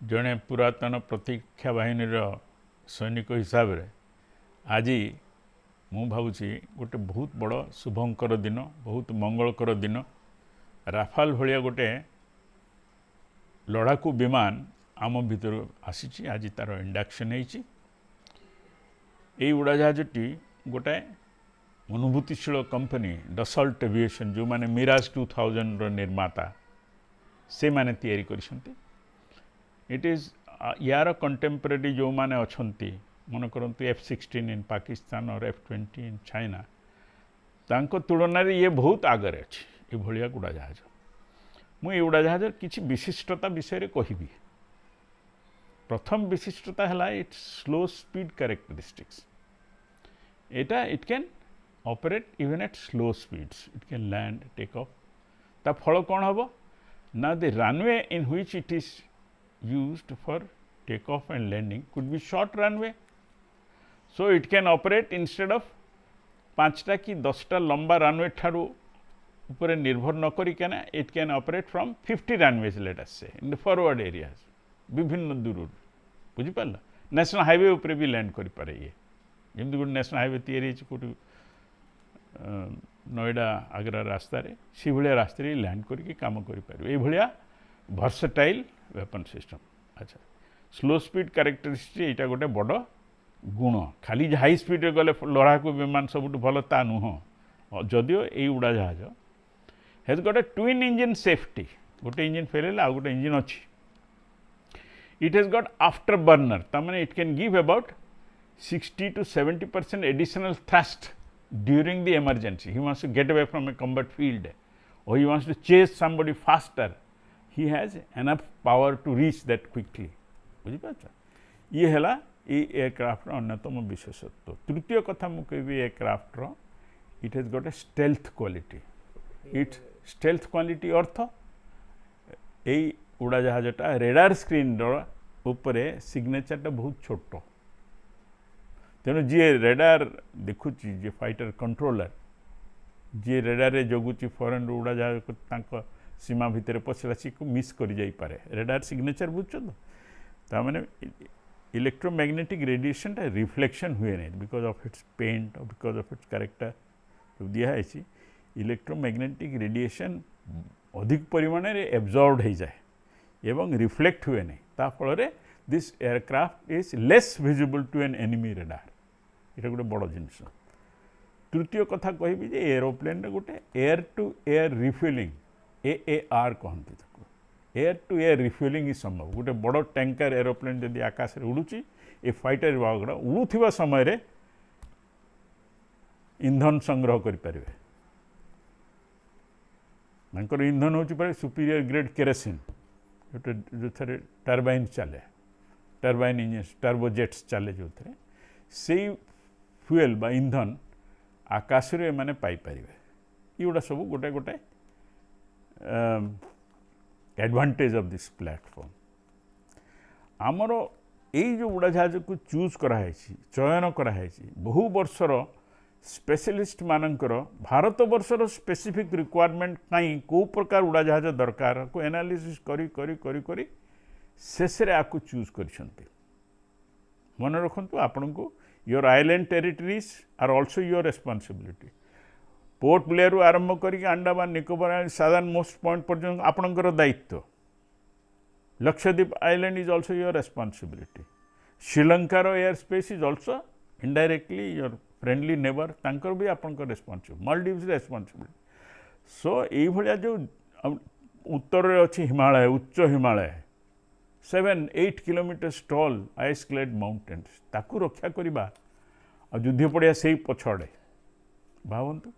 जड़े पुरातन प्रतीक्षा बाहिनी सैनिक हिसाब रे आज मु भावुची गोटे बहुत बड़ शुभंकर दिन, बहुत मंगलकर दिन। राफाल भाया गोटे लड़ाकू विमान आम भीतर आसी, आज तार इंडक्शन होती। उड़ाजाहाजटी गोटे अनुभूतिशील कंपनी डसल्ट एविएशन जो माने मिराज 2000 रो निर्माता से माने तैयारी करिसंती। इट इज यार कंटेम्परेरी जो माने अछंती मन करंतु F-16 इन पाकिस्तान और F-20 इन चाइना, तांको तुलन में ये बहुत आगे अच्छी ये भाया उड़ाजाहाज। मुझे उड़ाजाहाज किसी विशिष्टता विषय कहबी। प्रथम विशिष्टता है इट्स स्लो स्पीड कैरेक्टरिस्टिक्स। एटा it can operate even at slow speeds, it can land take off. ता फल कौन हम ना the runway in which it is used for takeoff and landing could be short runway, so it can operate instead of 5टा कि 10टा लंबा runway ठारू ऊपर निर्भर न करी के ना it can operate from 50 runways let us say in the forward areas विभिन्न दूर बुझी पाला। नेशनल हाईवे ऊपर भी लैंड करि पारे। ये जेमति गुड नेशनल हाईवे तैयारी कोटी नोएडा आगरा रास्ता रे सी भलिया रास्ता रे लैंड करके काम करि पारे। ए भलिया वर्सटाइल वेपन सिस्टम। अच्छा, स्लो स्पीड कैरेक्टरिस्टिक यहाँ गोटे बड़ गुण। खाली हाई स्पीड गले लड़ाकू विमान सब भल ता नुह। जदियो ये उड़ाजाहाज हेज गोटे ट्विन इंजिन सेफ्टी, गोटे इंजिन फेल आउ गोटे इंजिन अच्छी। It has got afterburner, तमें it can give about 60 to 70% additional thrust during the emergency. He wants to get away from a combat field और he wants to chase somebody faster. he has enough power to reach that quickly। बुझी पाछ ये हला ये aircraft अन्यतम विशेषत्व। तृतीय कथा मु कहबी एयरक्राफ्ट रो it has got a stealth quality. It stealth quality अर्थ ए उड़ाजाहाजटा रेडार स्क्रीन रो ऊपर सिग्नेचरटा बहुत छोट, तेणु जी रेडार देखुची जे फाइटर कंट्रोलर जी रेडार रे जगुची फॉरेन उड़ाजाहाज को तांको सीमा भितर पसला सी को मिस कर जाई पारे। रेडार सिग्नेचर बुझ तो मैंने इलेक्ट्रोमैग्नेटिक रेडिएशन टा रिफ्लेक्शन हुए नहीं बिकॉज ऑफ इट्स पेंट और बिकॉज ऑफ इट्स कैरेक्टर जो दिखाई। इलेक्ट्रोमैग्नेटिक रेडिएशन अधिक परिमाण रे एब्जॉर्ब हो जाए एवं रिफ्लेक्ट हुए नहीं। ता फल this aircraft is less visible to an enemy radar. ये गोटे बड़ जिनस। तृतीय कथा कहबी जे एरोप्लेन रे गोटे air to air refuelling AAR कहते एयर टू एयर रिफ्यूलिंग ही संभव। गोटे बड़ टैंकर एरोप्लेन जदि आकाश में उड़ूची ए फाइटर विभाग उड़ुवा समय रे इंधन संग्रह करें। इंधन हो सुपीरियर ग्रेड केरोसिन जो थे टर्बाइन चले, टर्बाइन इंजन टर्बोजेट्स चले जो थे से फ्यूएल बा इंधन आकाश रे माने पाई परिबे। युडा सब गोटे गोटे एडवांटेज ऑफ दिस प्लेटफॉर्म। आमर यही जो उड़ाजाहाज को चूज कराई चयन कराई बहु वर्षर स्पेशलिस्ट मानकर भारत वर्षर स्पेसिफिक रिक्वायरमेंट कहीं कौ प्रकार उड़ाजाहाज दरकार को एनालिसिस करी करी करी करी शेष रे आकु चूज करिसंती। मन रखंतु आपन को your island territories are also your responsibility. Port Blair आरंभ करके अंडमान निकोबार साधारण मोस्ट पॉइंट पर्यटन आपणकर दायित्व। Lakshadweep island is also your responsibility. श्रीलंकार airspace is also indirectly your friendly neighbour, तांकर भी आपणकर रेस्पॉन्सिबिलिटी। मालदीव्स रेस्पॉन्सिबिलिटी। सो ये भलिया जो उत्तर रे अछि हिमालय, उच्च Himalaya 7-8 kilometre tall ice clad mountains, ताकू रक्षा करवा और युद्ध पड़िया से पछड़े भावतु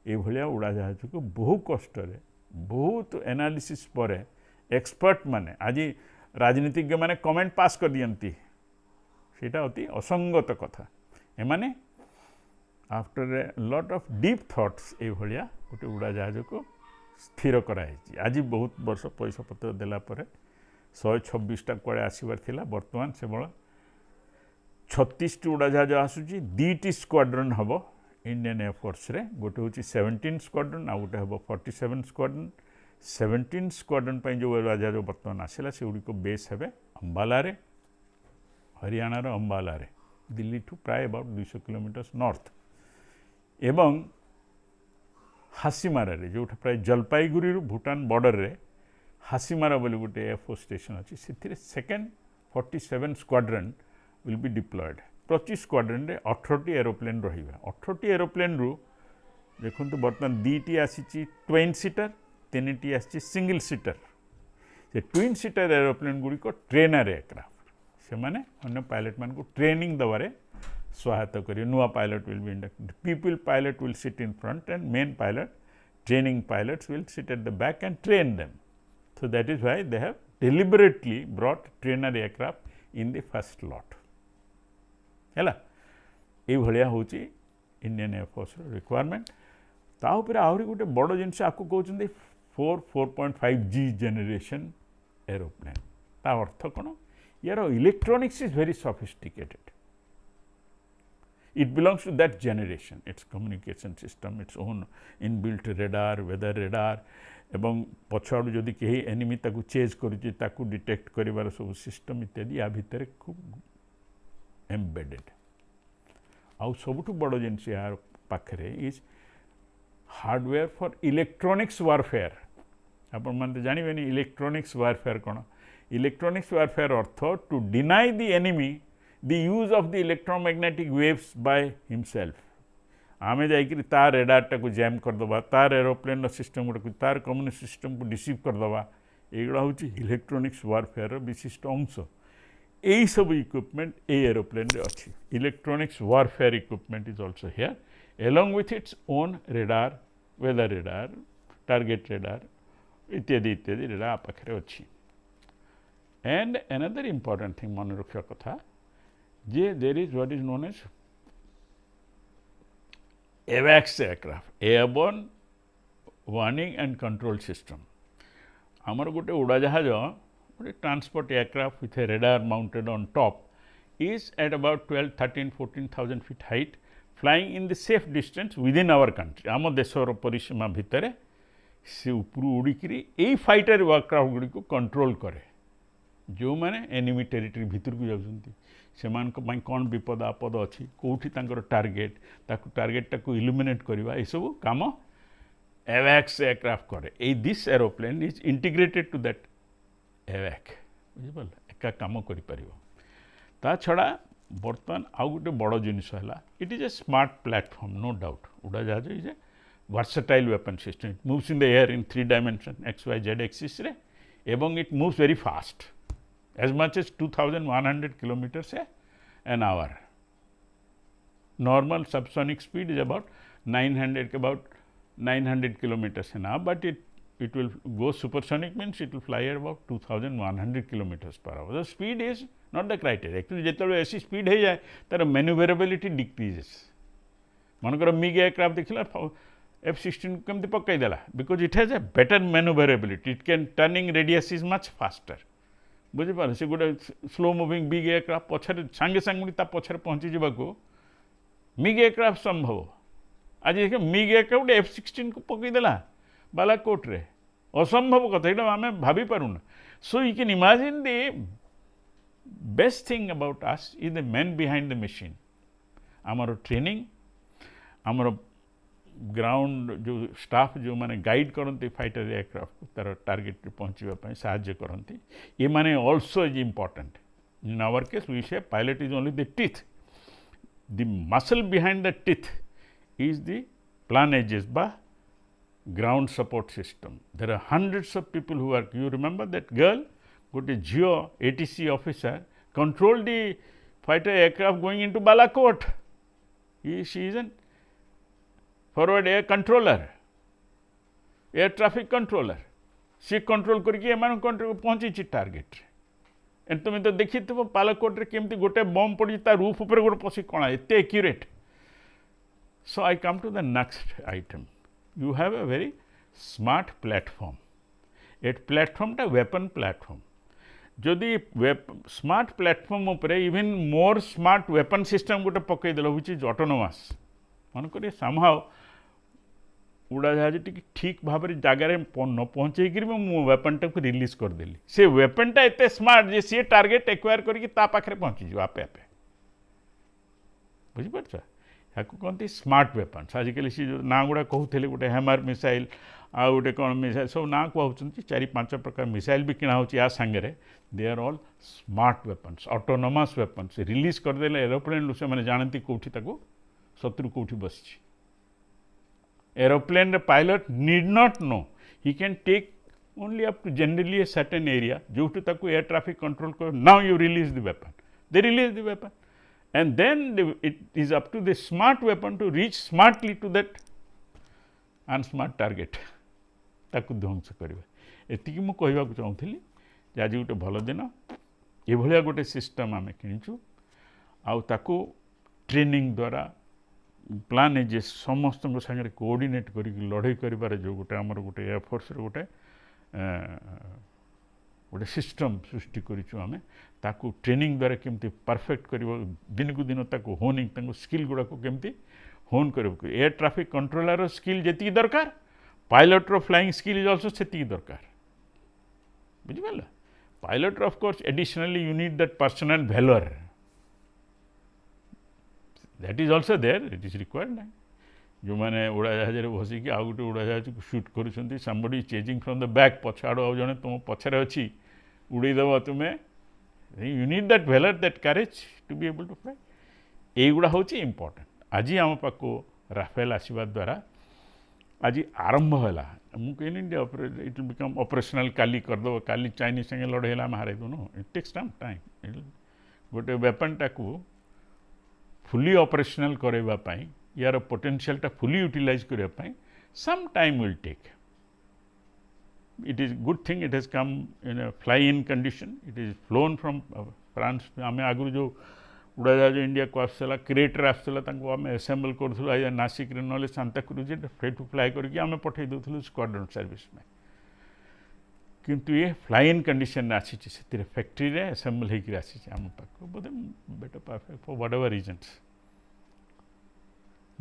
ये भलिया उड़ाजाहाज को बहु कष्ट बहुत एनालिसिस पर एक्सपर्ट माने आज राजनीतिज्ञ माने कमेंट पास कर दियंती सेटा अति असंगत कथा। एमाने after a lot of deep thoughts ये भलिया गोटे उड़ाजाहाज को स्थिर कराई। आज बहुत वर्ष पैसा पत्र देला पर 126टा कड़े आसबार थिला, वर्तमान से 36टी उड़ाजाहाज आसूची। 2टी स्क्वाड्रन हम इंडियन एयरफोर्स रे, गोटे हूँ 17 स्क्वाड्रन आ गोटे हम 47 स्क्वाड्रन। 17 स्क्वाड्रन जो उड़ाजाहाज बर्तमान आसला से गुड़ी बेस हे अंबाला रे, हरियाणार अंबाला रे, दिल्ली ठू प्राय अबाउट 200 किलोमीटर्स नॉर्थ एवं हासीमारा रे जो प्राय जलपाईगुड़ी भूटान बॉर्डर रे हासीमारा बोली गोटे एयरफोर्स स्टेशन अच्छी से second 47 squadron will be diploid. प्रति स्क्वाड्रन रे 18टी एरोप्लेन रहिबा। 18टी एरोप्लेन रु देखंतु बर्तमान 2टी आसी ट्वेन सीटर, 3टी आसी सिंगल सीटर। से ट्विन सीटर एरोप्लेन गुड़ी को ट्रेनर एयरक्राफ्ट से माने अन्य पायलट मान को ट्रेनिंग दबारे सहायता करिए। नुआ pilot will be inducted. People pilot will sit in front end main pilot training pilots will sit at the back and train them. So that is why they have deliberately brought trainer aircraft in the first lot. हैला ये भलिया होची Indian air force requirement. ता ऊपर आहुरी गोटे बड़ जिनस आपको कहते 4.5G generation aeroplane. ता अर्थ कौन यार electronics is very sophisticated. It belongs to that generation. Its communication system, its own inbuilt radar, weather radar एवं पछाड़ू जदि कहीं एनिमी ताकू चेज करुच्ची ताकू डिटेक्ट करिवार सब सिस्टम इत्यादि या भितर खूब एम्बेडेड। आउ सबुठु बड़ जिनस यार पाखरे is hardware for electronics warfare. आपण माने जानिबेनी इलेक्ट्रॉनिक्स वारफेयर कौन। इलेक्ट्रॉनिक्स वारफेयर अर्थ to deny the enemy the use of the electromagnetic waves by himself. आमे जाइकरी तार रेडार को जैम करदबा, तार एरोप्लेन सिस्टम गुड़ा तार कम्युनिकेशन सिस्टम को डिसीव करदबा, एगुड़ा हूँ इलेक्ट्रोनिक्स वारफेयर विशिष्ट अंश। यही सब इक्विपमेंट ए एरोप्लेन रे अच्छी। Electronics warfare equipment is also here along with its own radar, weather radar, target radar इत्यादि इत्यादि रेडार पाखे अच्छी। एंड अनदर इंपॉर्टेंट थिंग मन रखा कथा जे there is what is known as AWACS aircraft, airborne warning and control system. आमर गोटे उड़ाजाहाज गोटे transport aircraft with a radar mounted on top is at about 12,000-14,000 feet height flying in the safe distance within our country. आम देशर परिसीमा भितर से ऊपर उड़िकी यही फाइटर एयरक्राफ्ट गुड़ी को कंट्रोल करे। जो मैंने एनिमी टेरिटरी भितर को जाउछंती से कौन विपद आपद अच्छी कौटी टार्गेट ताकू टार्गेट टाकू इल्यूमिनेट करवा ये सब काम AWACS एयरक्राफ्ट करे। This aeroplane is integrated to that AWACS बुझिपार एका काम कर ता छड़ा बर्तमान आउ गोटे बड़ जिनिस है it is a smart platform no doubt. उड़ाजाहाज is a versatile weapon system. It moves in the air in 3 dimension XYZ axis रे एवं it moves very fast as much as 2,100 kilometers an hour. Normal subsonic speed is about 900 kilometers an hour, but it will go supersonic means it will fly at about 2,100 kilometers per hour. The speed is not the criteria. Actually जेतबे ऐसी speed है जाए तार maneuverability decreases. मनकर MiG aircraft देखला F-16 केमती पक्कई देला because it has a better maneuverability. It can turning radius is much faster. बुझीपार से गोटे slow moving big aircraft पछरे सांगे सांगे पछरे पहुँची जावाक मिग एयरक्राफ्ट संभव। आज देख मिग एयरक्राफ्ट F-16 को पकईदेला बालाकोट रे असंभव कथा ये आम भाभी पारूना। So you can imagine the best thing about us is the man behind the machine. आमर ट्रेनिंग आमर ग्राउंड जो स्टाफ जो माने गाइड करते फाइटर एयरक्राफ्ट तार टार्गेट पहुँचापी साहाय्य करती ये माने also is important. In our case we say pilot is only the teeth. The muscle behind the teeth is the plane ages बा ground support system. There are hundreds of people who work. You remember that girl गोटे झील ATC officer control the fighter aircraft going into Balakot. She is an forward air controller, air traffic controller. She control करके पहुँची target रे। तुम तो देखी थो पालाकोट रे केमती गोटे बम पड़ी रूफ उपर गोटे पशि कणा एत accurate. So I come to the next item. You have a very smart platform. ए प्लेटफॉर्मटा वेपन प्लेटफॉर्म। जदि स्मार्ट प्लेटफॉर्म उपरे even more smart weapon system गोटे पकईदेल व्हिच इज ऑटोनोमस। मनकर समहाउ उड़ाजाहाज ठीक भाव में जगार न पहुँचे मो वेपनटा को रिलीज करदेली से वेपनटा एत स्मार्ट जे सी टार्गेट एक्वायर करके पाखे पहुँची आपे आपे बुझीपार या कहते स्मार्ट वेपन्स आजिकल सी जो ना गुड़ा कहते गोटे हैमर मिसाइल आ गोटे कौन मिसाइल सब ना कहते 4-5 प्रकार मिसाइल भी किना होची आ सांगे they are all smart weapons autonomous weapons release करदेले एरोप्लेन से मैंने जानती कौटी शत्रु कौटी बस aeroplane pilot need not know he can take only up to generally a certain area जो एयर ट्रैफिक कंट्रोल कर now you release the weapon they release the weapon and then it is up to the smart weapon to reach smartly to that unsmart target ताकू ध्वंस करवा एतिकी मु कहवाक चाहूँगी आज गोटे भल दिन ये गोटे सिस्टम आम किणुचु आकू ट्रेनिंग द्वारा प्लान है जे समस्त सागर कोऑर्डिनेट करके लड़ाई कर जो गोटे आमर गोटे एयरफोर्स गोटे गोटे सिस्टम सृष्टि करें ताकू ट्रेनिंग द्वारा केमती परफेक्ट कर दिन को दिन ताकू होनिंग स्किल गुड़ा को केमती होन कर एयर ट्रैफिक कंट्रोलर स्किल जी दरकार पायलट रो फ्लाइंग स्किल इज ऑल्सो से दरकार बुझिपार pilot of course additionally you need that personal valour that is also there it is required ना जो मैंने उड़ाजाहाज बसिकी आउ गोटे उड़ाजाहाज को शूट करुँच somebody chasing from the back पछ आड़ आ जड़े तुम पछरे अच्छी उड़ेदेव तुम्हें you need that valour that courage to be able to fly युवा हूँ इम्पोर्टेंट आज आम पाक राफेल आसवा द्वारा आज आरंभ है मुझे इट विल बिकम ऑपरेशनल काली करदेव काली चाइनीज संगे लड़े आम हारे दूनु इट टेक्स टाइम गोटे वेपनटा को फुली ऑपरेशनल करवाई यार पोटेंशियल फुली यूटिलाइज करने some time will take it is good thing it has come in a fly in condition it is flown from France आम आगु जो उड़ाजाहाज इंडिया को आसला क्रिएटर आसला आम एसेम्बल करूँ नासिक ना सांताक्रुज फ्री टू फ्लाई करके आम पठे दूसरू स्क्वाड्रन सर्विस में किंतु ये फ्लाई इन कंडीशन आसी फैक्ट्री रे एसेम्बल होकर आसी आम पाक बोधे better perfect for whatever reasons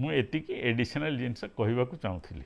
मुझे एडिशनल जिनस कहवाक चाहूँगी।